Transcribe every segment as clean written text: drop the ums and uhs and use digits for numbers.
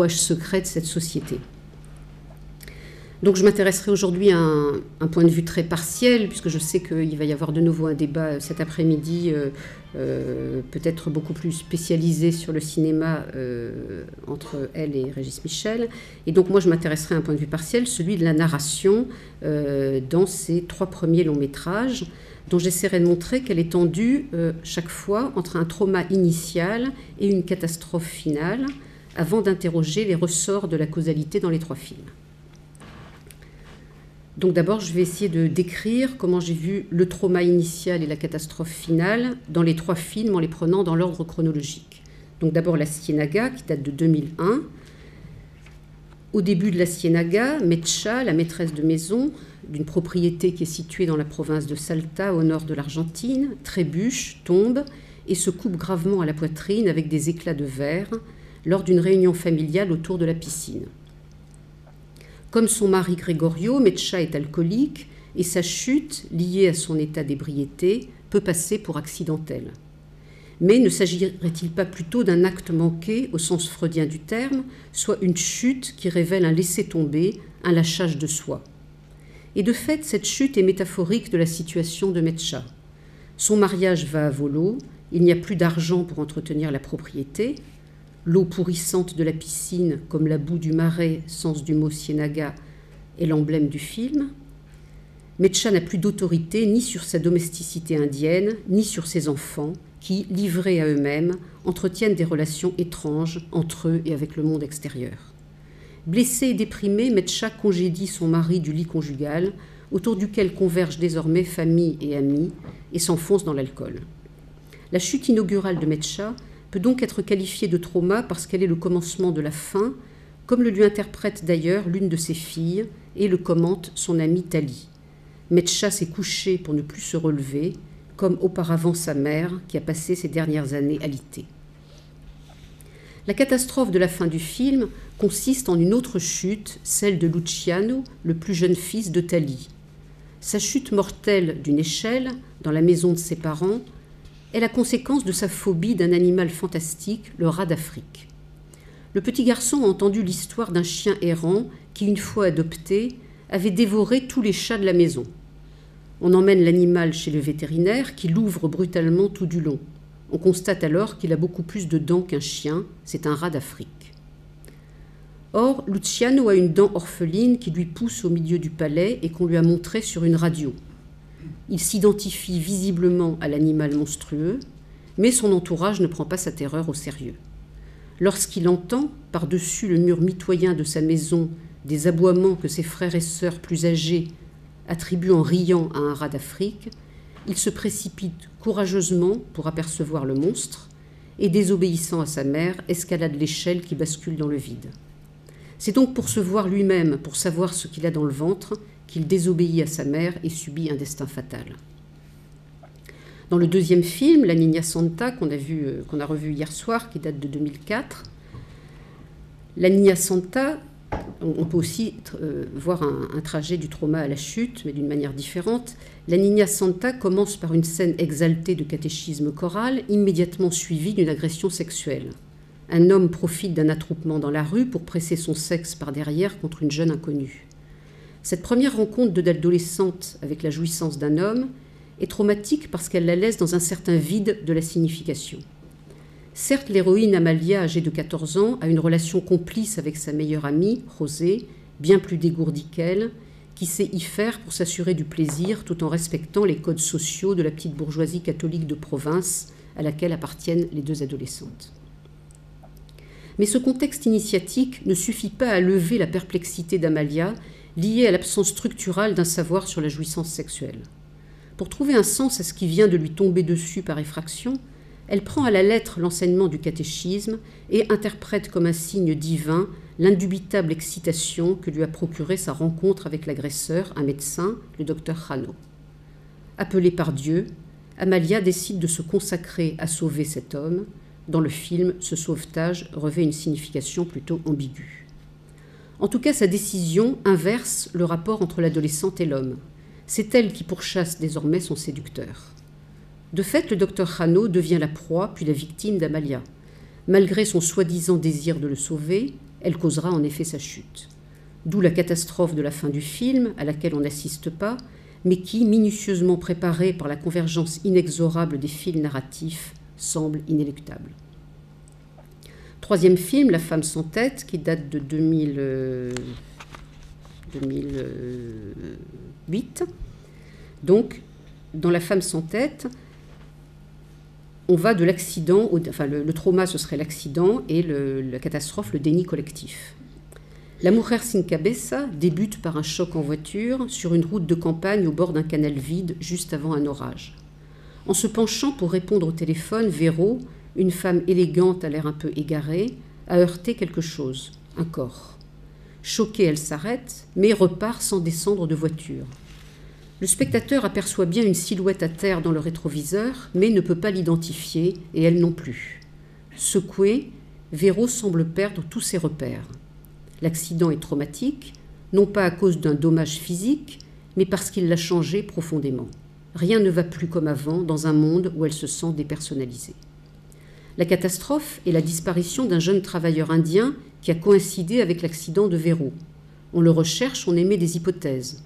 secret de cette société. Donc je m'intéresserai aujourd'hui à un point de vue très partiel, puisque je sais qu'il va y avoir de nouveau un débat cet après-midi, peut-être beaucoup plus spécialisé sur le cinéma entre elle et Régis Michel. Et donc moi je m'intéresserai à un point de vue partiel, celui de la narration dans ces 3 premiers longs métrages, dont j'essaierai de montrer qu'elle est tendue chaque fois entre un trauma initial et une catastrophe finale, avant d'interroger les ressorts de la causalité dans les 3 films. Donc d'abord, je vais essayer de décrire comment j'ai vu le trauma initial et la catastrophe finale dans les 3 films en les prenant dans l'ordre chronologique. Donc d'abord La Ciénaga, qui date de 2001. Au début de La Ciénaga, Mecha, la maîtresse de maison d'une propriété qui est située dans la province de Salta, au nord de l'Argentine, trébuche, tombe et se coupe gravement à la poitrine avec des éclats de verre lors d'une réunion familiale autour de la piscine. Comme son mari Gregorio, Mecha est alcoolique et sa chute, liée à son état d'ébriété, peut passer pour accidentelle. Mais ne s'agirait-il pas plutôt d'un acte manqué au sens freudien du terme, soit une chute qui révèle un laisser-tomber, un lâchage de soi? Et de fait, cette chute est métaphorique de la situation de Mecha. Son mariage va à volo, il n'y a plus d'argent pour entretenir la propriété. L'eau pourrissante de la piscine, comme la boue du marais, sens du mot Ciénaga, est l'emblème du film. Mecha n'a plus d'autorité ni sur sa domesticité indienne, ni sur ses enfants, qui, livrés à eux-mêmes, entretiennent des relations étranges entre eux et avec le monde extérieur. Blessée et déprimée, Mecha congédie son mari du lit conjugal, autour duquel convergent désormais famille et amis, et s'enfonce dans l'alcool. La chute inaugurale de Mecha peut donc être qualifiée de trauma parce qu'elle est le commencement de la fin, comme le lui interprète d'ailleurs l'une de ses filles et le commente son amie Tali. Mecha s'est couchée pour ne plus se relever, comme auparavant sa mère qui a passé ses dernières années alitée. La catastrophe de la fin du film consiste en une autre chute, celle de Luciano, le plus jeune fils de Tali. Sa chute mortelle d'une échelle, dans la maison de ses parents, est la conséquence de sa phobie d'un animal fantastique, le rat d'Afrique. Le petit garçon a entendu l'histoire d'un chien errant qui, une fois adopté, avait dévoré tous les chats de la maison. On emmène l'animal chez le vétérinaire qui l'ouvre brutalement tout du long. On constate alors qu'il a beaucoup plus de dents qu'un chien, c'est un rat d'Afrique. Or, Luciano a une dent orpheline qui lui pousse au milieu du palais et qu'on lui a montrée sur une radio. Il s'identifie visiblement à l'animal monstrueux, mais son entourage ne prend pas sa terreur au sérieux. Lorsqu'il entend, par-dessus le mur mitoyen de sa maison, des aboiements que ses frères et sœurs plus âgés attribuent en riant à un rat d'Afrique, il se précipite courageusement pour apercevoir le monstre et, désobéissant à sa mère, escalade l'échelle qui bascule dans le vide. C'est donc pour se voir lui-même, pour savoir ce qu'il a dans le ventre, qu'il désobéit à sa mère et subit un destin fatal. Dans le deuxième film, La Niña Santa, qu'on a revu hier soir, qui date de 2004, La Niña Santa, on peut aussi voir un trajet du trauma à la chute, mais d'une manière différente. La Niña Santa commence par une scène exaltée de catéchisme choral, immédiatement suivie d'une agression sexuelle. Un homme profite d'un attroupement dans la rue pour presser son sexe par derrière contre une jeune inconnue. Cette première rencontre de l'adolescente avec la jouissance d'un homme est traumatique parce qu'elle la laisse dans un certain vide de la signification. Certes, l'héroïne Amalia, âgée de 14 ans, a une relation complice avec sa meilleure amie, José, bien plus dégourdie qu'elle, qui sait y faire pour s'assurer du plaisir tout en respectant les codes sociaux de la petite bourgeoisie catholique de province à laquelle appartiennent les 2 adolescentes. Mais ce contexte initiatique ne suffit pas à lever la perplexité d'Amalia, liée à l'absence structurale d'un savoir sur la jouissance sexuelle. Pour trouver un sens à ce qui vient de lui tomber dessus par effraction, elle prend à la lettre l'enseignement du catéchisme et interprète comme un signe divin l'indubitable excitation que lui a procurée sa rencontre avec l'agresseur, un médecin, le docteur Jano. Appelée par Dieu, Amalia décide de se consacrer à sauver cet homme. Dans le film, ce sauvetage revêt une signification plutôt ambiguë. En tout cas, sa décision inverse le rapport entre l'adolescente et l'homme. C'est elle qui pourchasse désormais son séducteur. De fait, le docteur Jano devient la proie puis la victime d'Amalia. Malgré son soi-disant désir de le sauver, Elle causera en effet sa chute. D'où la catastrophe de la fin du film, à laquelle on n'assiste pas, mais qui, minutieusement préparée par la convergence inexorable des fils narratifs, semble inéluctable. Troisième film, La femme sans tête, qui date de 2008. Donc, dans La femme sans tête, on va de l'accident, enfin le trauma ce serait l'accident et la catastrophe, le déni collectif. La Mujer sin cabeza débute par un choc en voiture sur une route de campagne au bord d'un canal vide juste avant un orage. En se penchant pour répondre au téléphone, Véro, une femme élégante à l'air un peu égarée, a heurté quelque chose, un corps. Choquée, elle s'arrête, mais repart sans descendre de voiture. Le spectateur aperçoit bien une silhouette à terre dans le rétroviseur, mais ne peut pas l'identifier, et elle non plus. Secouée, Véro semble perdre tous ses repères. L'accident est traumatique, non pas à cause d'un dommage physique, mais parce qu'il l'a changée profondément. Rien ne va plus comme avant dans un monde où elle se sent dépersonnalisée. La catastrophe est la disparition d'un jeune travailleur indien qui a coïncidé avec l'accident de Véro. On le recherche, on émet des hypothèses.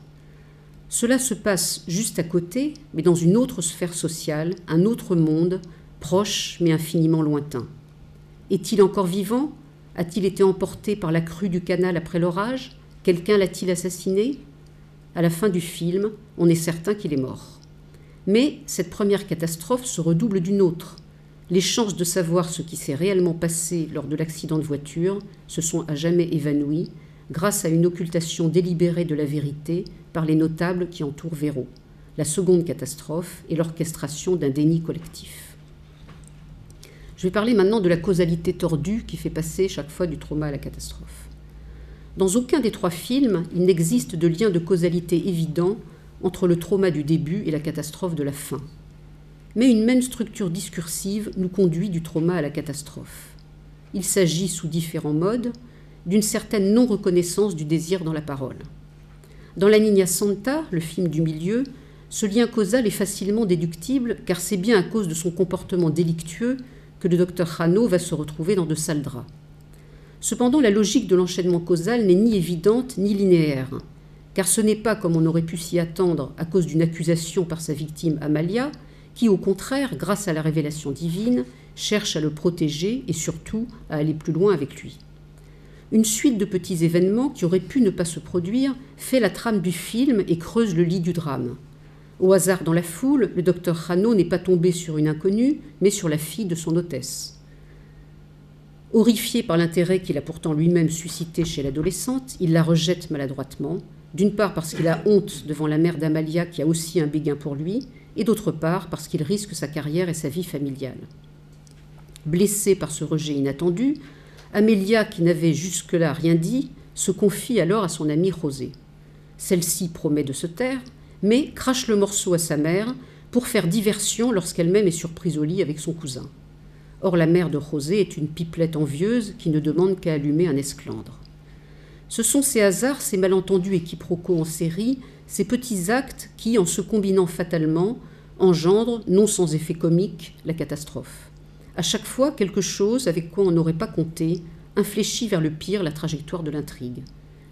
Cela se passe juste à côté, mais dans une autre sphère sociale, un autre monde, proche mais infiniment lointain. Est-il encore vivant ? A-t-il été emporté par la crue du canal après l'orage ? Quelqu'un l'a-t-il assassiné ? À la fin du film, on est certain qu'il est mort. Mais cette première catastrophe se redouble d'une autre. Les chances de savoir ce qui s'est réellement passé lors de l'accident de voiture se sont à jamais évanouies grâce à une occultation délibérée de la vérité par les notables qui entourent Véro. La seconde catastrophe est l'orchestration d'un déni collectif. Je vais parler maintenant de la causalité tordue qui fait passer chaque fois du trauma à la catastrophe. Dans aucun des trois films, il n'existe de lien de causalité évident entre le trauma du début et la catastrophe de la fin. Mais une même structure discursive nous conduit du trauma à la catastrophe. Il s'agit, sous différents modes, d'une certaine non-reconnaissance du désir dans la parole. Dans La Niña Santa, le film du milieu, ce lien causal est facilement déductible car c'est bien à cause de son comportement délictueux que le docteur Jano va se retrouver dans de sales draps. Cependant, la logique de l'enchaînement causal n'est ni évidente ni linéaire, car ce n'est pas, comme on aurait pu s'y attendre, à cause d'une accusation par sa victime Amalia, qui, au contraire, grâce à la révélation divine, cherche à le protéger et surtout à aller plus loin avec lui. Une suite de petits événements qui auraient pu ne pas se produire fait la trame du film et creuse le lit du drame. Au hasard dans la foule, le docteur Jano n'est pas tombé sur une inconnue, mais sur la fille de son hôtesse. Horrifié par l'intérêt qu'il a pourtant lui-même suscité chez l'adolescente, il la rejette maladroitement, d'une part parce qu'il a honte devant la mère d'Amalia qui a aussi un béguin pour lui, et d'autre part parce qu'il risque sa carrière et sa vie familiale. Blessée par ce rejet inattendu, Amélia, qui n'avait jusque-là rien dit, se confie alors à son amie José. Celle-ci promet de se taire, mais crache le morceau à sa mère pour faire diversion lorsqu'elle-même est surprise au lit avec son cousin. Or, la mère de José est une pipelette envieuse qui ne demande qu'à allumer un esclandre. Ce sont ces hasards, ces malentendus et quiproquos en série, ces petits actes qui, en se combinant fatalement, engendrent, non sans effet comique, la catastrophe. À chaque fois, quelque chose avec quoi on n'aurait pas compté infléchit vers le pire la trajectoire de l'intrigue.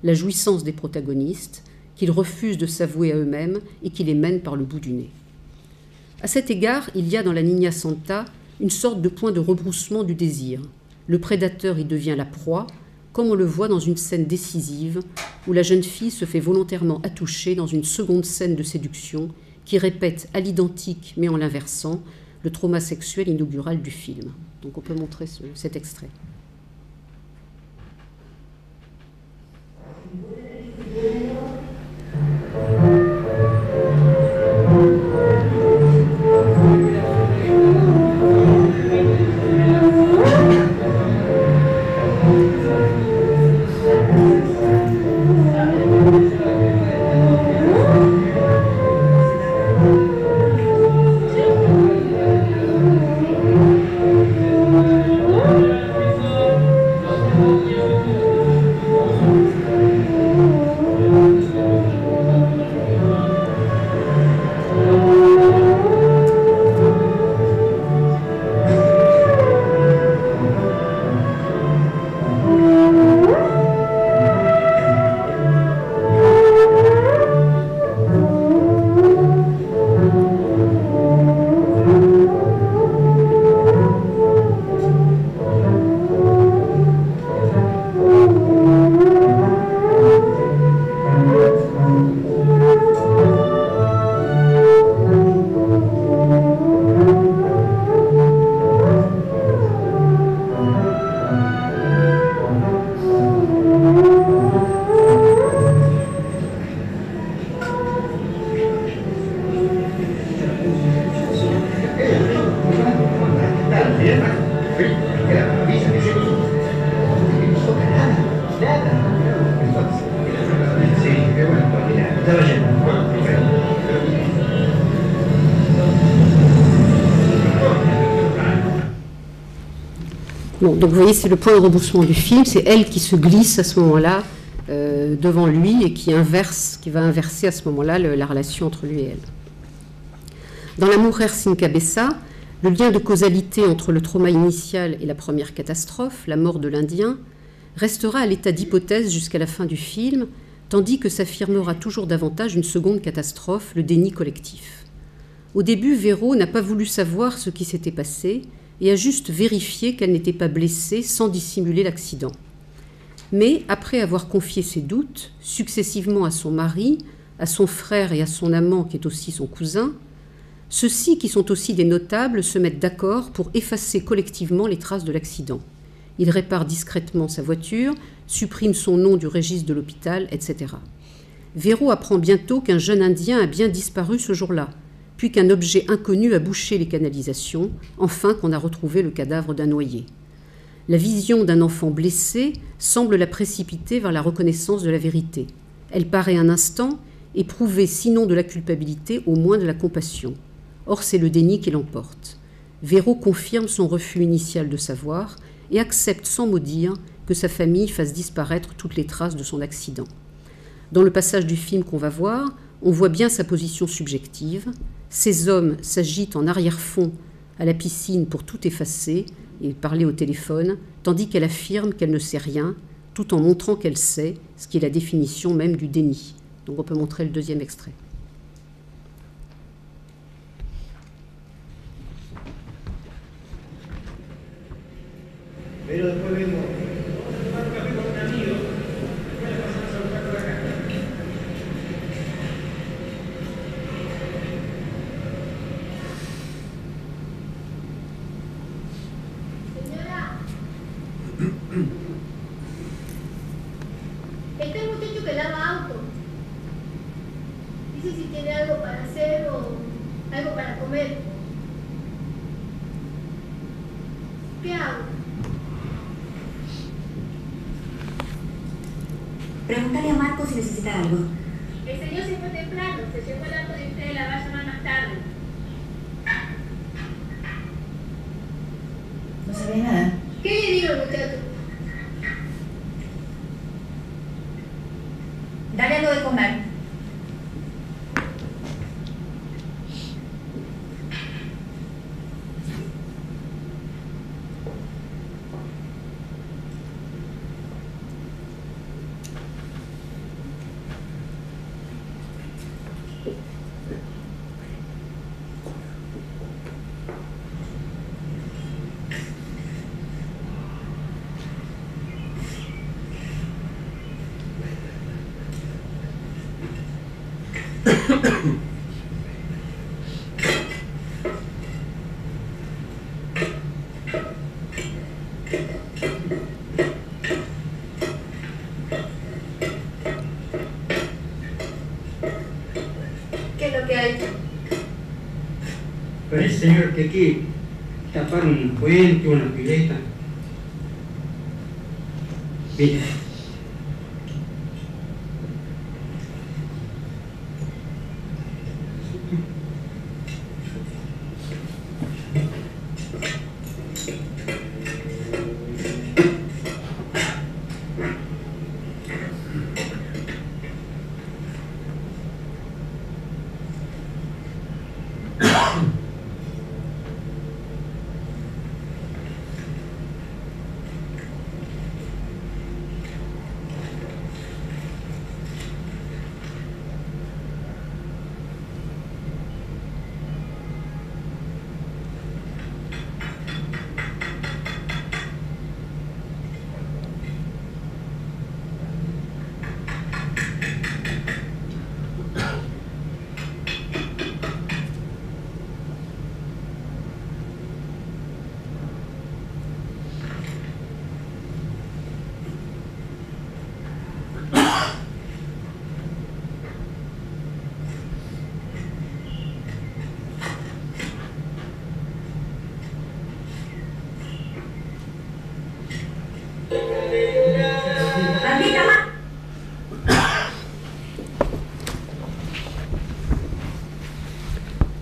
La jouissance des protagonistes, qu'ils refusent de s'avouer à eux-mêmes et qui les mènent par le bout du nez. À cet égard, il y a dans La Niña Santa une sorte de point de rebroussement du désir. Le prédateur y devient la proie, comme on le voit dans une scène décisive où la jeune fille se fait volontairement attoucher dans une seconde scène de séduction qui répète à l'identique, mais en l'inversant, le trauma sexuel inaugural du film. Donc on peut montrer cet extrait. Bon, donc vous voyez, c'est le point de rebroussement du film, c'est elle qui se glisse à ce moment-là devant lui et qui va inverser à ce moment-là la relation entre lui et elle. Dans La Mujer sin cabeza, le lien de causalité entre le trauma initial et la première catastrophe, la mort de l'Indien, restera à l'état d'hypothèse jusqu'à la fin du film, tandis que s'affirmera toujours davantage une seconde catastrophe, le déni collectif. Au début, Véro n'a pas voulu savoir ce qui s'était passé et a juste vérifié qu'elle n'était pas blessée sans dissimuler l'accident. Mais après avoir confié ses doutes, successivement à son mari, à son frère et à son amant qui est aussi son cousin, ceux-ci, qui sont aussi des notables, se mettent d'accord pour effacer collectivement les traces de l'accident. Il répare discrètement sa voiture, supprime son nom du registre de l'hôpital, etc. Véro apprend bientôt qu'un jeune Indien a bien disparu ce jour-là, puis qu'un objet inconnu a bouché les canalisations, enfin qu'on a retrouvé le cadavre d'un noyé. La vision d'un enfant blessé semble la précipiter vers la reconnaissance de la vérité. Elle paraît un instant éprouver sinon de la culpabilité, au moins de la compassion. Or, c'est le déni qui l'emporte. Véro confirme son refus initial de savoir et accepte sans mot dire que sa famille fasse disparaître toutes les traces de son accident. Dans le passage du film qu'on va voir, on voit bien sa position subjective. Ces hommes s'agitent en arrière-fond à la piscine pour tout effacer et parler au téléphone, tandis qu'elle affirme qu'elle ne sait rien, tout en montrant qu'elle sait, ce qui est la définition même du déni. Donc on peut montrer le deuxième extrait. Pero después vemos. Señora, está el muchacho que lava auto. Dice si tiene algo para hacer o algo para comer. ¿Qué hago? Pregúntale a Marco si necesita algo. El señor se fue temprano, se llevó el auto de usted, la va a llamar más tarde. ¿No sabía nada? ¿Qué le digo, muchacho? Dale algo de comer. ¿Qué es lo que hay? Parece, señor, que aquí taparon un puente, una pileta. Mire.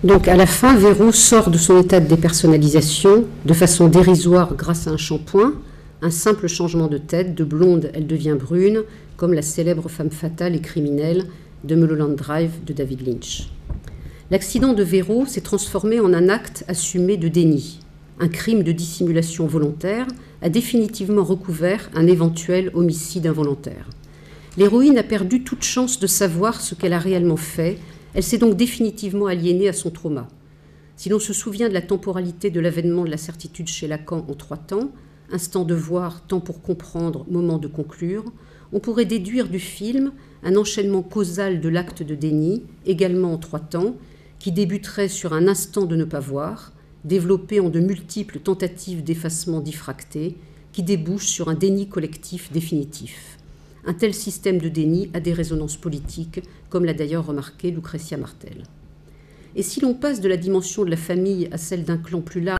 Donc à la fin, Véro sort de son état de dépersonnalisation de façon dérisoire grâce à un shampoing, un simple changement de tête, de blonde elle devient brune, comme la célèbre femme fatale et criminelle de Mulholland Drive de David Lynch. L'accident de Véro s'est transformé en un acte assumé de déni. Un crime de dissimulation volontaire a définitivement recouvert un éventuel homicide involontaire. L'héroïne a perdu toute chance de savoir ce qu'elle a réellement fait. Elle s'est donc définitivement aliénée à son trauma. Si l'on se souvient de la temporalité de l'avènement de la certitude chez Lacan en 3 temps, instant de voir, temps pour comprendre, moment de conclure, on pourrait déduire du film un enchaînement causal de l'acte de déni, également en 3 temps, qui débuterait sur un instant de ne pas voir, développé en de multiples tentatives d'effacement diffracté, qui débouche sur un déni collectif définitif. Un tel système de déni a des résonances politiques, comme l'a d'ailleurs remarqué Lucrezia Martel. Et si l'on passe de la dimension de la famille à celle d'un clan plus large,